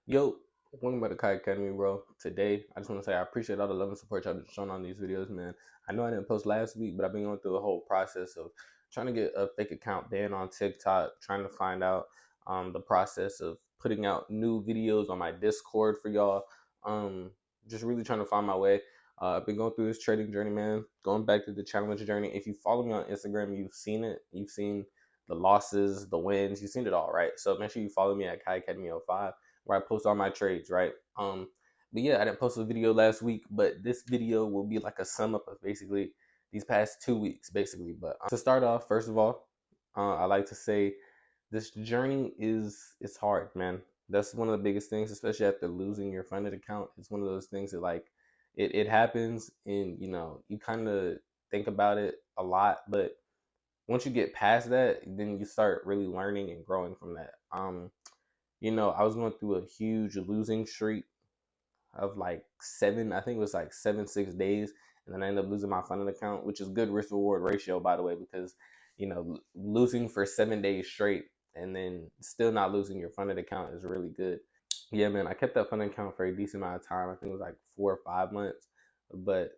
Yo, welcome back to Kai Academy, bro. Today, I just want to say I appreciate all the love and support y'all been showing on these videos, man. I know I didn't post last week, but I've been going through the whole process of trying to get a fake account banned on TikTok, trying to find out the process of putting out new videos on my Discord for y'all. Um, just really trying to find my way. I've been going through this trading journey, man. Going back to the challenge journey. If you follow me on Instagram, you've seen it. You've seen the losses, the wins. You've seen it all, right? So make sure you follow me at Kai Academy 05 where I post all my trades, right? But yeah, I didn't post a video last week, but this video will be like a sum up of basically these past 2 weeks, basically. But to start off, first of all, I like to say this journey is it's hard, man. That's one of the biggest things, especially after losing your funded account. It's one of those things that like it happens, and you kind of think about it a lot, but once you get past that, then you start really learning and growing from that. I was going through a huge losing streak of like seven, I think it was like 6 days, and then I ended up losing my funding account, which is good risk reward ratio, by the way, because losing for 7 days straight and then still not losing your funded account is really good. Yeah, man, I kept that funding account for a decent amount of time. I think it was like 4 or 5 months, but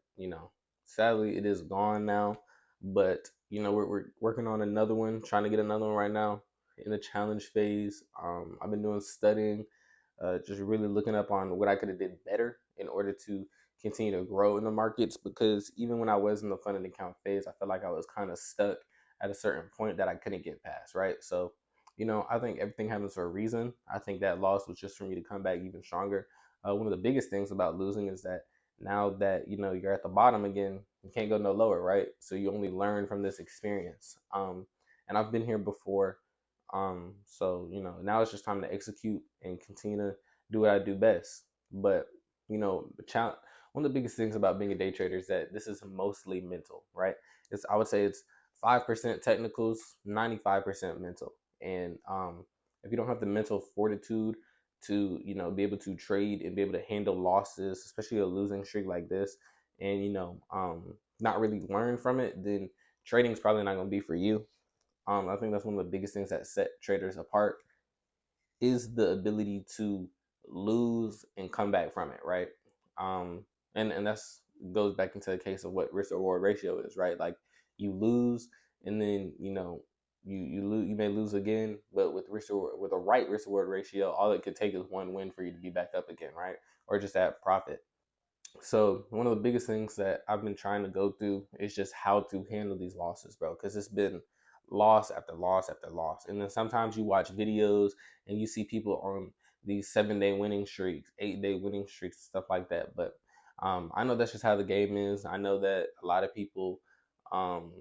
sadly, it is gone now. But we're working on another one, trying to get another one right now in the challenge phase. I've been doing studying, just really looking up on what I could have did better in order to continue to grow in the markets. Because even when I was in the funded account phase, I felt like I was kind of stuck at a certain point that I couldn't get past. Right, so I think everything happens for a reason. I think that loss was just for me to come back even stronger. One of the biggest things about losing is that now that you're at the bottom again, you can't go no lower, right? So you only learn from this experience. And I've been here before, so now it's just time to execute and continue to do what I do best. But one of the biggest things about being a day trader is that this is mostly mental, right? I would say it's 5% technicals, 95% mental. And if you don't have the mental fortitude to be able to trade and be able to handle losses, especially a losing streak like this, and not really learn from it, then trading is probably not going to be for you. I think that's one of the biggest things that set traders apart is the ability to lose and come back from it, right? And that's goes back into the case of what risk reward ratio is, right? Like you lose, and then you may lose again, but with a right risk reward ratio, all it could take is one win for you to be back up again, right? Or just at profit. So one of the biggest things that I've been trying to go through is just how to handle these losses, bro. Because it's been loss after loss after loss, and then sometimes you watch videos and you see people on these 7 day winning streaks, 8 day winning streaks, stuff like that. But I know that's just how the game is. I know that a lot of people, um,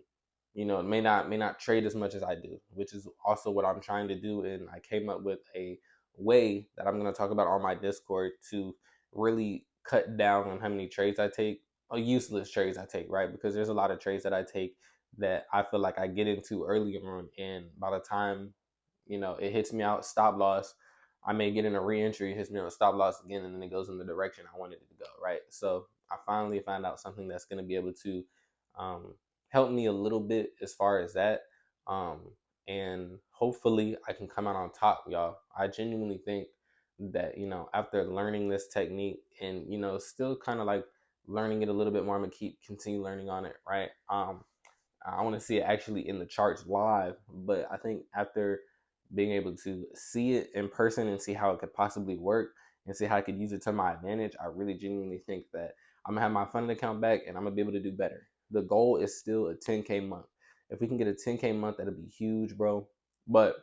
may not trade as much as I do, which is also what I'm trying to do. And I came up with a way that I'm going to talk about on my Discord to really cut down on how many trades I take, or useless trades I take, right? Because there's a lot of trades that I take that I feel like I get into early on, and by the time it hits me out stop loss, I may get in a re-entry, it hits me on a stop loss again, and then it goes in the direction I wanted it to go, right? So I finally found out something that's going to be able to um, help me a little bit as far as that. Um, and hopefully I can come out on top, y'all. I genuinely think that, after learning this technique and, still kind of like learning it a little bit more, I'm gonna continue learning on it, right? I want to see it actually in the charts live, but I think after being able to see it in person and see how it could possibly work and see how I could use it to my advantage, I really genuinely think that I'm gonna have my funding account back and I'm gonna be able to do better. The goal is still a 10K month. If we can get a 10K month, that'll be huge, bro. But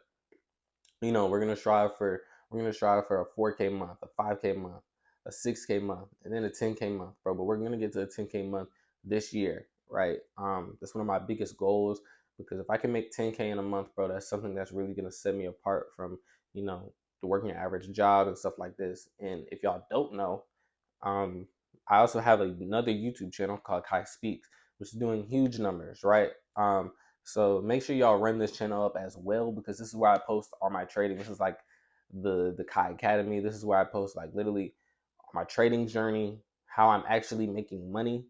we're gonna strive for a 4K month, a 5K month, a 6K month, and then a 10K month, bro. But we're gonna get to a 10K month this year, right? That's one of my biggest goals, because if I can make 10K in a month, bro, that's something that's really gonna set me apart from the working average job and stuff like this. And if y'all don't know, um, I also have another YouTube channel called Kai Speaks, which is doing huge numbers, right? So make sure y'all run this channel up as well, because this is where I post all my trading. This is like the Kai Academy. This is where I post like literally my trading journey, how I'm actually making money.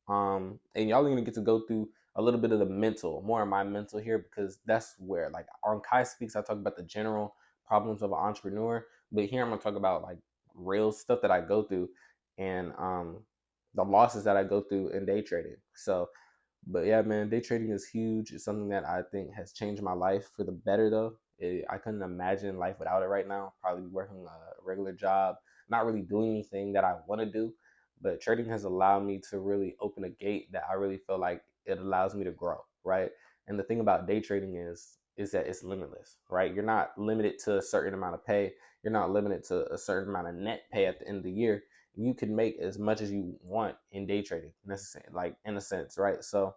And y'all are gonna get to go through a little bit of the mental, more of my mental here, because that's where like on Kai Speaks I talk about the general problems of an entrepreneur, But here I'm gonna talk about like real stuff that I go through, and the losses that I go through in day trading. So but yeah, man, day trading is huge. It's something that I think has changed my life for the better, though. I couldn't imagine life without it right now. Probably be working a regular job, not really doing anything that I want to do. But trading has allowed me to really open a gate that I really feel like it allows me to grow, right? And the thing about day trading is that it's limitless, right? You're not limited to a certain amount of pay. You're not limited to a certain amount of net pay at the end of the year. You can make as much as you want in day trading, necessary, like in a sense, right? So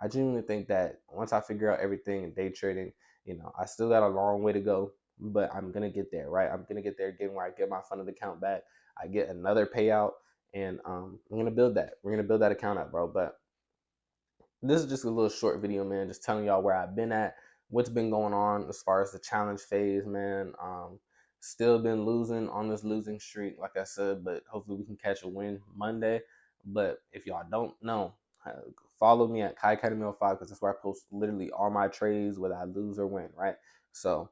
I genuinely think that once I figure out everything in day trading, I still got a long way to go, but I'm gonna get there, right? I'm gonna get there again where I get my funded account back, I get another payout, and I'm gonna build that. We're gonna build that account up, bro. But this is just a little short video, man, just telling y'all where I've been at, what's been going on as far as the challenge phase, man. Still been losing on this losing streak, like I said, but hopefully we can catch a win Monday. But if y'all don't know, uh, follow me at Kai Academy 05 because that's where I post literally all my trades, whether I lose or win, right? So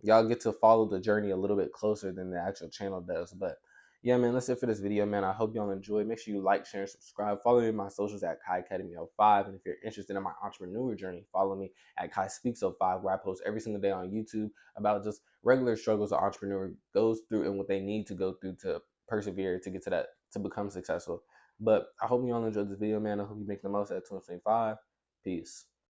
y'all get to follow the journey a little bit closer than the actual channel does. But yeah, man, that's it for this video, man. I hope y'all enjoyed. Make sure you like, share, and subscribe. Follow me on my socials at Kai Academy 05. And if you're interested in my entrepreneur journey, follow me at Kai Speaks 05, where I post every single day on YouTube about just regular struggles an entrepreneur goes through and what they need to go through to persevere to get to that, to become successful. But I hope you all enjoyed this video, man. I hope you make the most at 2025. Peace.